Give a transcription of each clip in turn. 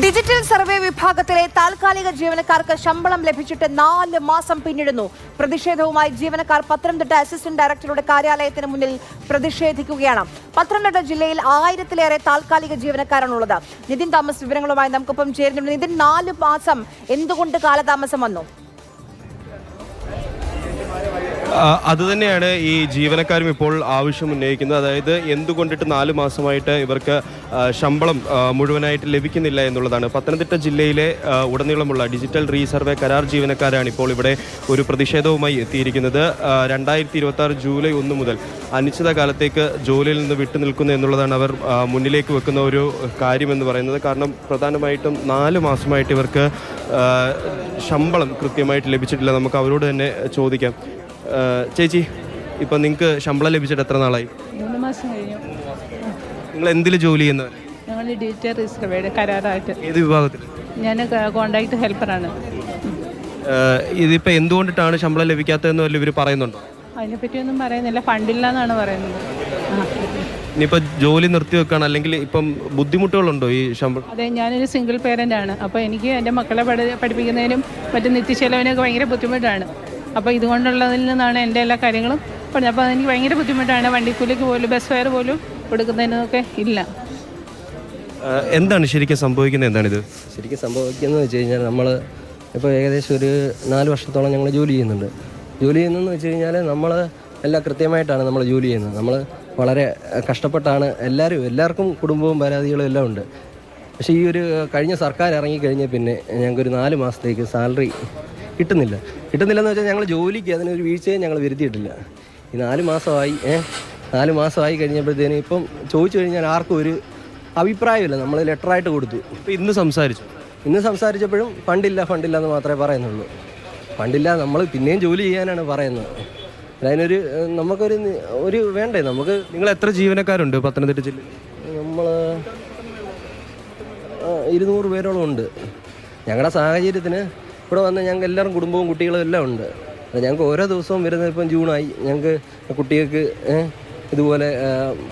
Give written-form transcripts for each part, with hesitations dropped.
Digital survey വിഭാഗത്തിലെ താൽക്കാലിക ജീവനക്കാർക്ക് ശമ്പളം ലഭിച്ചിട്ട് 4 മാസം പിന്നിടുന്നു. പ്രതിഷേധവുമായി ജീവനക്കാർ പത്തനംതിട്ട അസിസ്റ്റന്റ് ഡയറക്ടറുടെ കാര്യാലയത്തിന് മുന്നിൽ പ്രതിഷേധിക്കുകയാണ്. പത്തനംതിട്ട ജില്ലയിൽ 1000-ലേറെ താൽക്കാലിക ജീവനക്കാരാണുള്ളത്. നിതിൻ തോമസ് വിവരങ്ങളുമായി നമുക്കൊപ്പം ചേരുന്നുണ്ട്. നിതിൻ, 4 മാസം എന്തുകൊണ്ട് കാലതാമസം വന്നു? അതുതന്നെയാണ് ഈ ജീവനക്കാരും ഇപ്പോൾ ആവശ്യം ഉന്നയിക്കുന്നത്. അതായത് എന്തുകൊണ്ടിട്ട് 4 മാസമായിട്ട് ഇവർക്ക് ശമ്പളം മുഴുവനായിട്ട് ലഭിക്കുന്നില്ല എന്നുള്ളതാണ്. പത്തനംതിട്ട ജില്ലയിലെ ഉടനീളമുള്ള ഡിജിറ്റൽ റീസർവേ കരാർ ജീവനക്കാരാണ് ഇപ്പോൾ ഇവിടെ ഒരു പ്രതിഷേധവുമായി എത്തിയിരിക്കുന്നത്. 2026 ജൂലൈ 1 മുതൽ അനിശ്ചിതകാലത്തേക്ക് ജോലിയിൽ നിന്ന് വിട്ടുനിൽക്കുന്നു എന്നുള്ളതാണ് അവർ മുന്നിലേക്ക് വെക്കുന്ന ഒരു കാര്യമെന്ന് പറയുന്നത്. കാരണം പ്രധാനമായിട്ടും 4 മാസമായിട്ട് ഇവർക്ക് ശമ്പളം കൃത്യമായിട്ട് ലഭിച്ചിട്ടില്ല. നമുക്ക് അവരോട് തന്നെ ചോദിക്കാം. ചേച്ചി, ഇപ്പം നിങ്ങൾക്ക് ശമ്പളം ലഭിച്ചിട്ട് എത്ര നാളായി? 3 മാസം കഴിഞ്ഞു. നിങ്ങൾ എന്തിൽ ജോലി ചെയ്യുന്നത്? ഞങ്ങൾ ഡിജിറ്റൽ റിസർവേയുടെ കരാറായിട്ട്. ഏത് വിഭാഗത്തിൽ? ഞാൻ കോൺട്രാക്ട് ഹെൽപ്പറാണ്. ഇതിപ്പോൾ എന്തുകൊണ്ടിട്ടാണ് ശമ്പളം ലഭിക്കാത്തതെന്ന് വല്ല ഇവർ പറയുന്നുണ്ടോ? അതിനെപ്പറ്റിയൊന്നും പറയുന്നില്ല, ഫണ്ടില്ല എന്നാണ് പറയുന്നത്. ഇനിയിപ്പോൾ ജോലി നിർത്തി വെക്കുകയാണ്, അല്ലെങ്കിൽ ഇപ്പം ബുദ്ധിമുട്ടുകളുണ്ടോ ഈ ശമ്പളം? അതെ, ഞാനൊരു സിംഗിൾ പേരൻ്റ് ആണ്. അപ്പോൾ എനിക്ക് എൻ്റെ മക്കളെ പഠിപ്പിക്കുന്നതിനും മറ്റു നിത്യച്ചെലവിനൊക്കെ ഭയങ്കര ബുദ്ധിമുട്ടാണ്. അപ്പോൾ ഇതുകൊണ്ടുള്ളതിൽ നിന്നാണ് എൻ്റെ എല്ലാ കാര്യങ്ങളും പറഞ്ഞത്. അപ്പോൾ എനിക്ക് ഭയങ്കര ബുദ്ധിമുട്ടാണ്. വണ്ടിക്കൂലിക്ക് പോലും ബസ് ഫെയർ പോലും കൊടുക്കുന്നതിനൊക്കെ ഇല്ല. എന്താണ് ശരിക്കും സംഭവിക്കുന്നത്? എന്താണിത് ശരിക്കും സംഭവിക്കുന്നത് വെച്ച് കഴിഞ്ഞാൽ, നമ്മൾ ഇപ്പോൾ ഏകദേശം ഒരു 4 വർഷത്തോളം ഞങ്ങൾ ജോലി ചെയ്യുന്നുണ്ട്. ജോലി ചെയ്യുന്നതെന്ന് വെച്ച് കഴിഞ്ഞാൽ നമ്മൾ എല്ലാം കൃത്യമായിട്ടാണ് നമ്മൾ ജോലി ചെയ്യുന്നത്. നമ്മൾ വളരെ കഷ്ടപ്പെട്ടാണ് എല്ലാവർക്കും കുടുംബവും പരാതികളും എല്ലാം ഉണ്ട്. പക്ഷേ ഈ ഒരു കഴിഞ്ഞ സർക്കാർ ഇറങ്ങിക്കഴിഞ്ഞാൽ പിന്നെ ഞങ്ങൾക്കൊരു 4 മാസത്തേക്ക് സാലറി കിട്ടുന്നില്ലെന്ന് വെച്ചാൽ ഞങ്ങൾ ജോലിക്ക് അതിനൊരു വീഴ്ചയും ഞങ്ങൾ വരുത്തിയിട്ടില്ല. ഈ 4 മാസമായി കഴിഞ്ഞപ്പോഴത്തേനും ഇപ്പം ചോദിച്ചു കഴിഞ്ഞാൽ ആർക്കും ഒരു അഭിപ്രായമില്ല. നമ്മൾ ലെറ്ററായിട്ട് കൊടുത്തു. ഇന്ന് സംസാരിച്ചപ്പോഴും ഫണ്ടില്ല എന്ന് മാത്രമേ പറയുന്നുള്ളൂ. ഫണ്ടില്ല, നമ്മൾ പിന്നെയും ജോലി ചെയ്യാനാണ് പറയുന്നത്. അതിനൊരു നമുക്കൊരു വേണ്ടേ നമുക്ക്. നിങ്ങൾ എത്ര ജീവനക്കാരുണ്ട് പത്തനംതിട്ട ജില്ലയിൽ? നമ്മൾ 200 പേരോളം ഉണ്ട്. ഞങ്ങളുടെ സാഹചര്യത്തിന് ഇവിടെ വന്ന് ഞങ്ങൾക്ക് എല്ലാവരും കുടുംബവും കുട്ടികളും എല്ലാം ഉണ്ട്. ഞങ്ങൾക്ക് ഓരോ ദിവസവും വരുന്നത്, ഇപ്പം ജൂണായി, ഞങ്ങൾക്ക് കുട്ടികൾക്ക് ഇതുപോലെ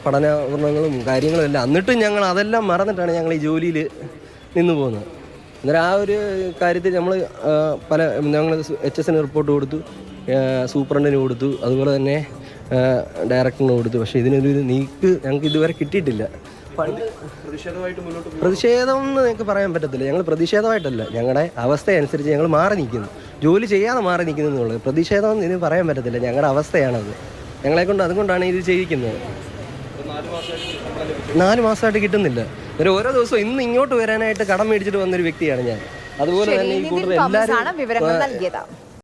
പഠനോപകരണങ്ങളും കാര്യങ്ങളും എല്ലാം. എന്നിട്ടും ഞങ്ങൾ അതെല്ലാം മറന്നിട്ടാണ് ഞങ്ങൾ ഈ ജോലിയിൽ നിന്ന് പോകുന്നത്. അന്നേരം ആ ഒരു കാര്യത്തിൽ ഞങ്ങൾ HS റിപ്പോർട്ട് കൊടുത്തു, സൂപ്രണ്ടിന് കൊടുത്തു, അതുപോലെ തന്നെ ഡയറക്ടറിന് കൊടുത്തു. പക്ഷേ ഇതിനൊരു നീക്ക് ഞങ്ങൾക്ക് ഇതുവരെ കിട്ടിയിട്ടില്ല. പ്രതിഷേധം എന്ന് നിങ്ങൾക്ക് പറയാൻ പറ്റത്തില്ല. ഞങ്ങൾ പ്രതിഷേധമായിട്ടല്ല, ഞങ്ങളുടെ അവസ്ഥയനുസരിച്ച് ഞങ്ങൾ മാറി നിൽക്കുന്നു, ജോലി ചെയ്യാതെ മാറി നിൽക്കുന്നു എന്നുള്ളത്. പ്രതിഷേധം എന്ന് ഇതിന് പറയാൻ പറ്റത്തില്ല, ഞങ്ങളുടെ അവസ്ഥയാണത്. അതുകൊണ്ടാണ് ഇത് ചെയ്യിക്കുന്നത്. 4 മാസമായിട്ട് കിട്ടുന്നില്ല. ഓരോ ദിവസവും ഇന്ന് ഇങ്ങോട്ട് വരാനായിട്ട് കടം മേടിച്ചിട്ട് വന്നൊരു വ്യക്തിയാണ് ഞാൻ. അതുപോലെ തന്നെ ഈ കൂടുതൽ എല്ലാവരും